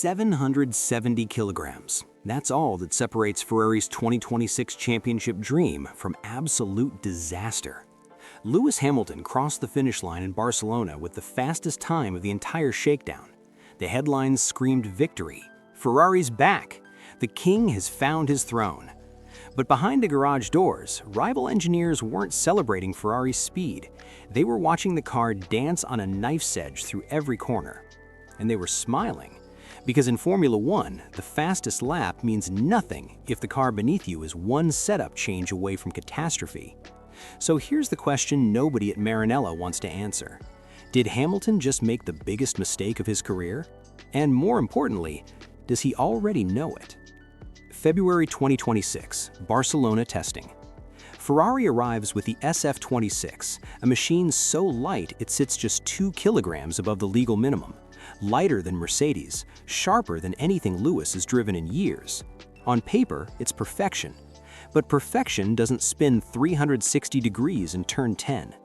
770 kilograms. That's all that separates Ferrari's 2026 championship dream from absolute disaster. Lewis Hamilton crossed the finish line in Barcelona with the fastest time of the entire shakedown. The headlines screamed victory. Ferrari's back. The king has found his throne. But behind the garage doors, rival engineers weren't celebrating Ferrari's speed. They were watching the car dance on a knife's edge through every corner. And they were smiling. Because in Formula One, the fastest lap means nothing if the car beneath you is one setup change away from catastrophe. So here's the question nobody at Maranello wants to answer. Did Hamilton just make the biggest mistake of his career? And more importantly, does he already know it? February 2026, Barcelona testing. Ferrari arrives with the SF-26, a machine so light it sits just 2 kilograms above the legal minimum. Lighter than Mercedes, sharper than anything Lewis has driven in years. On paper, it's perfection. But perfection doesn't spin 360 degrees in turn 10.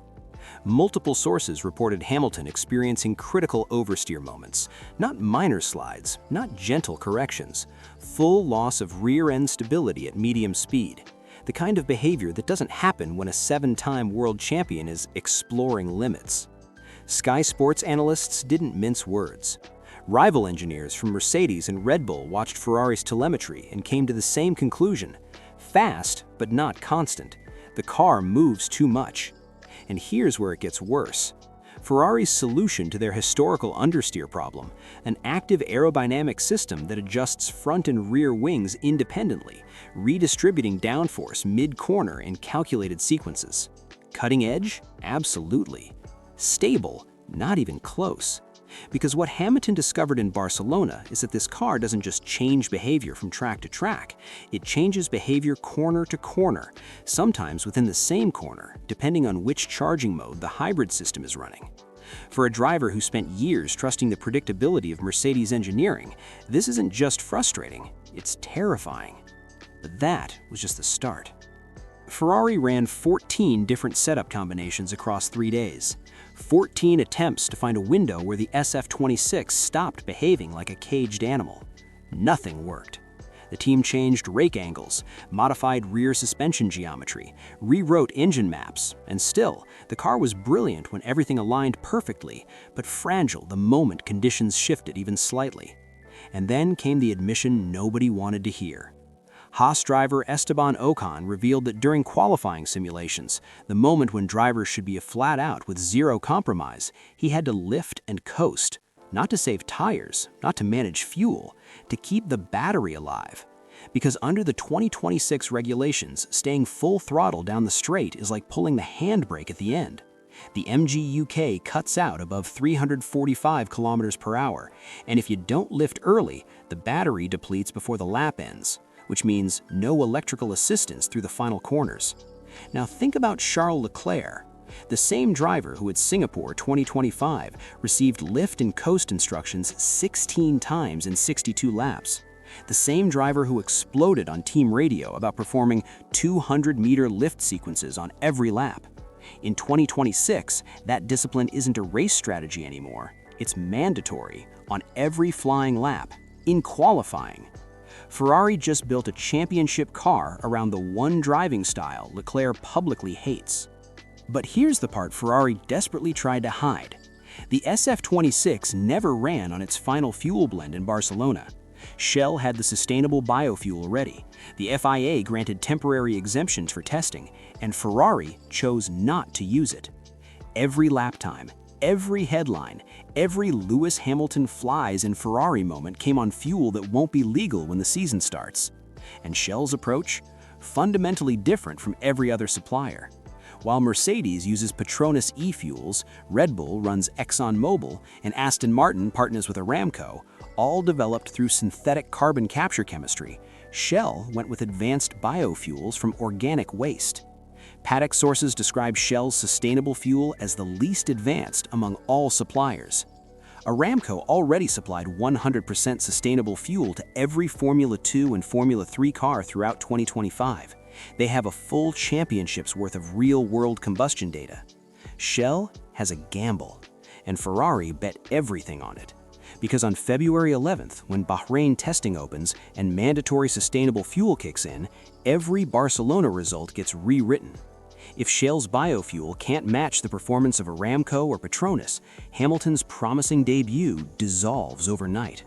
Multiple sources reported Hamilton experiencing critical oversteer moments, not minor slides, not gentle corrections, full loss of rear-end stability at medium speed, the kind of behavior that doesn't happen when a 7-time world champion is exploring limits. Sky Sports analysts didn't mince words. Rival engineers from Mercedes and Red Bull watched Ferrari's telemetry and came to the same conclusion. Fast, but not constant. The car moves too much. And here's where it gets worse. Ferrari's solution to their historical understeer problem, an active aerodynamic system that adjusts front and rear wings independently, redistributing downforce mid-corner in calculated sequences. Cutting edge? Absolutely. Stable? Not even close. Because what Hamilton discovered in Barcelona is that this car doesn't just change behavior from track to track, it changes behavior corner to corner, sometimes within the same corner, depending on which charging mode the hybrid system is running. For a driver who spent years trusting the predictability of Mercedes engineering, this isn't just frustrating, it's terrifying. But that was just the start. Ferrari ran 14 different setup combinations across 3 days. 14 attempts to find a window where the SF-26 stopped behaving like a caged animal. Nothing worked. The team changed rake angles, modified rear suspension geometry, rewrote engine maps, and still, the car was brilliant when everything aligned perfectly, but fragile the moment conditions shifted even slightly. And then came the admission nobody wanted to hear. Haas driver Esteban Ocon revealed that during qualifying simulations, the moment when drivers should be flat out with zero compromise, he had to lift and coast, not to save tires, not to manage fuel, to keep the battery alive. Because under the 2026 regulations, staying full throttle down the straight is like pulling the handbrake at the end. The MG UK cuts out above 345 kilometers per hour, and if you don't lift early, the battery depletes before the lap ends, which means no electrical assistance through the final corners. Now think about Charles Leclerc. The same driver who at Singapore 2025 received lift and coast instructions 16 times in 62 laps. The same driver who exploded on team radio about performing 200-meter lift sequences on every lap. In 2026, that discipline isn't a race strategy anymore. It's mandatory on every flying lap, in qualifying. Ferrari just built a championship car around the one driving style Leclerc publicly hates. But here's the part Ferrari desperately tried to hide. The SF-26 never ran on its final fuel blend in Barcelona. Shell had the sustainable biofuel ready. The FIA granted temporary exemptions for testing, and Ferrari chose not to use it. Every lap time, every headline, every Lewis Hamilton flies in Ferrari moment came on fuel that won't be legal when the season starts. And Shell's approach? Fundamentally different from every other supplier. While Mercedes uses Petronas e-fuels, Red Bull runs ExxonMobil, and Aston Martin partners with Aramco, all developed through synthetic carbon capture chemistry, Shell went with advanced biofuels from organic waste. Paddock sources describe Shell's sustainable fuel as the least advanced among all suppliers. Aramco already supplied 100% sustainable fuel to every Formula 2 and Formula 3 car throughout 2025. They have a full championship's worth of real-world combustion data. Shell has a gamble, and Ferrari bet everything on it. Because on February 11th, when Bahrain testing opens and mandatory sustainable fuel kicks in, every Barcelona result gets rewritten. If Shell's biofuel can't match the performance of Aramco or Petronas, Hamilton's promising debut dissolves overnight.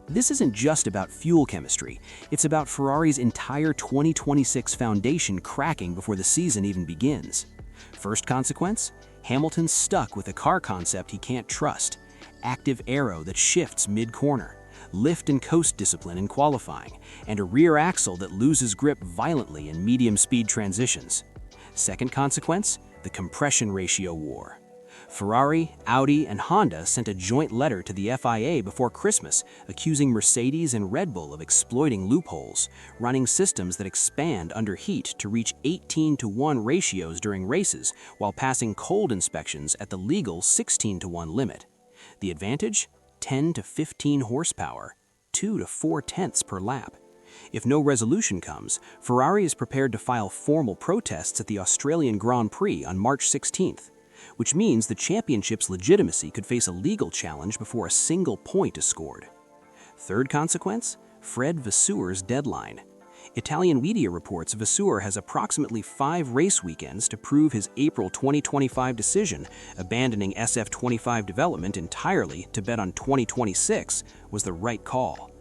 This isn't just about fuel chemistry, it's about Ferrari's entire 2026 foundation cracking before the season even begins. First consequence? Hamilton's stuck with a car concept he can't trust: active aero that shifts mid-corner, lift and coast discipline in qualifying, and a rear axle that loses grip violently in medium-speed transitions. Second consequence? The compression ratio war. Ferrari, Audi, and Honda sent a joint letter to the FIA before Christmas accusing Mercedes and Red Bull of exploiting loopholes, running systems that expand under heat to reach 18:1 ratios during races while passing cold inspections at the legal 16:1 limit. The advantage? 10 to 15 horsepower, 2 to 4 tenths per lap. If no resolution comes, Ferrari is prepared to file formal protests at the Australian Grand Prix on March 16th, which means the championship's legitimacy could face a legal challenge before a single point is scored. Third consequence? Fred Vasseur's deadline. Italian media reports Vasseur has approximately 5 race weekends to prove his April 2025 decision, abandoning SF-25 development entirely to bet on 2026, was the right call.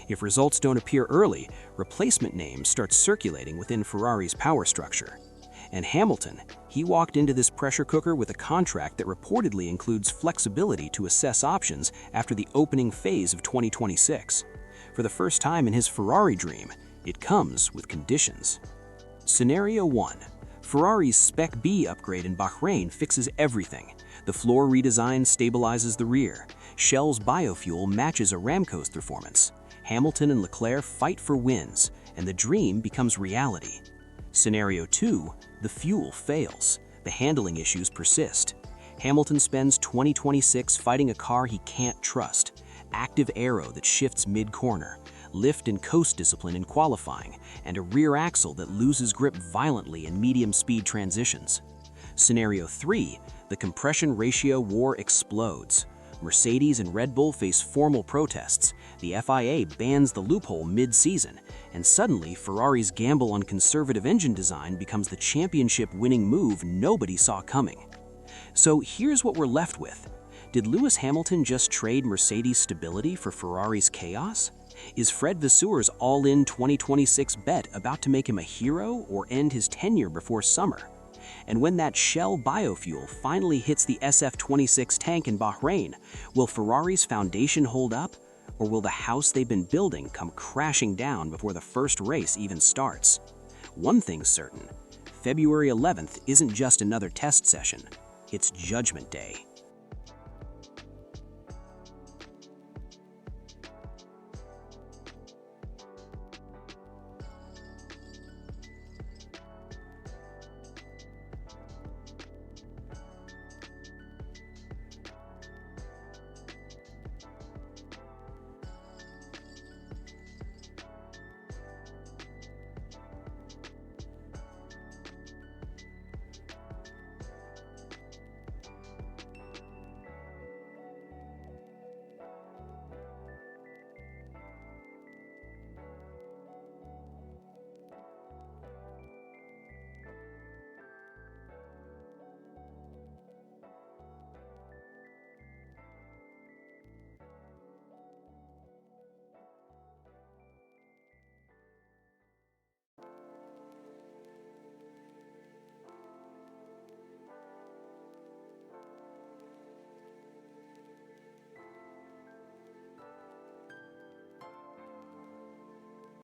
If results don't appear early, replacement names start circulating within Ferrari's power structure. And Hamilton, he walked into this pressure cooker with a contract that reportedly includes flexibility to assess options after the opening phase of 2026. For the first time in his Ferrari dream, it comes with conditions. Scenario 1. Ferrari's Spec B upgrade in Bahrain fixes everything. The floor redesign stabilizes the rear. Shell's biofuel matches Aramco's performance. Hamilton and Leclerc fight for wins, and the dream becomes reality. Scenario 2. The fuel fails. The handling issues persist. Hamilton spends 2026 fighting a car he can't trust. Active aero that shifts mid-corner, lift and coast discipline in qualifying, and a rear axle that loses grip violently in medium-speed transitions. Scenario 3. The compression ratio war explodes. Mercedes and Red Bull face formal protests, the FIA bans the loophole mid-season, and suddenly Ferrari's gamble on conservative engine design becomes the championship-winning move nobody saw coming. So here's what we're left with. Did Lewis Hamilton just trade Mercedes' stability for Ferrari's chaos? Is Fred Vasseur's all-in 2026 bet about to make him a hero or end his tenure before summer? And when that Shell biofuel finally hits the SF-26 tank in Bahrain, will Ferrari's foundation hold up? Or will the house they've been building come crashing down before the first race even starts? One thing's certain, February 11th isn't just another test session, it's Judgment Day.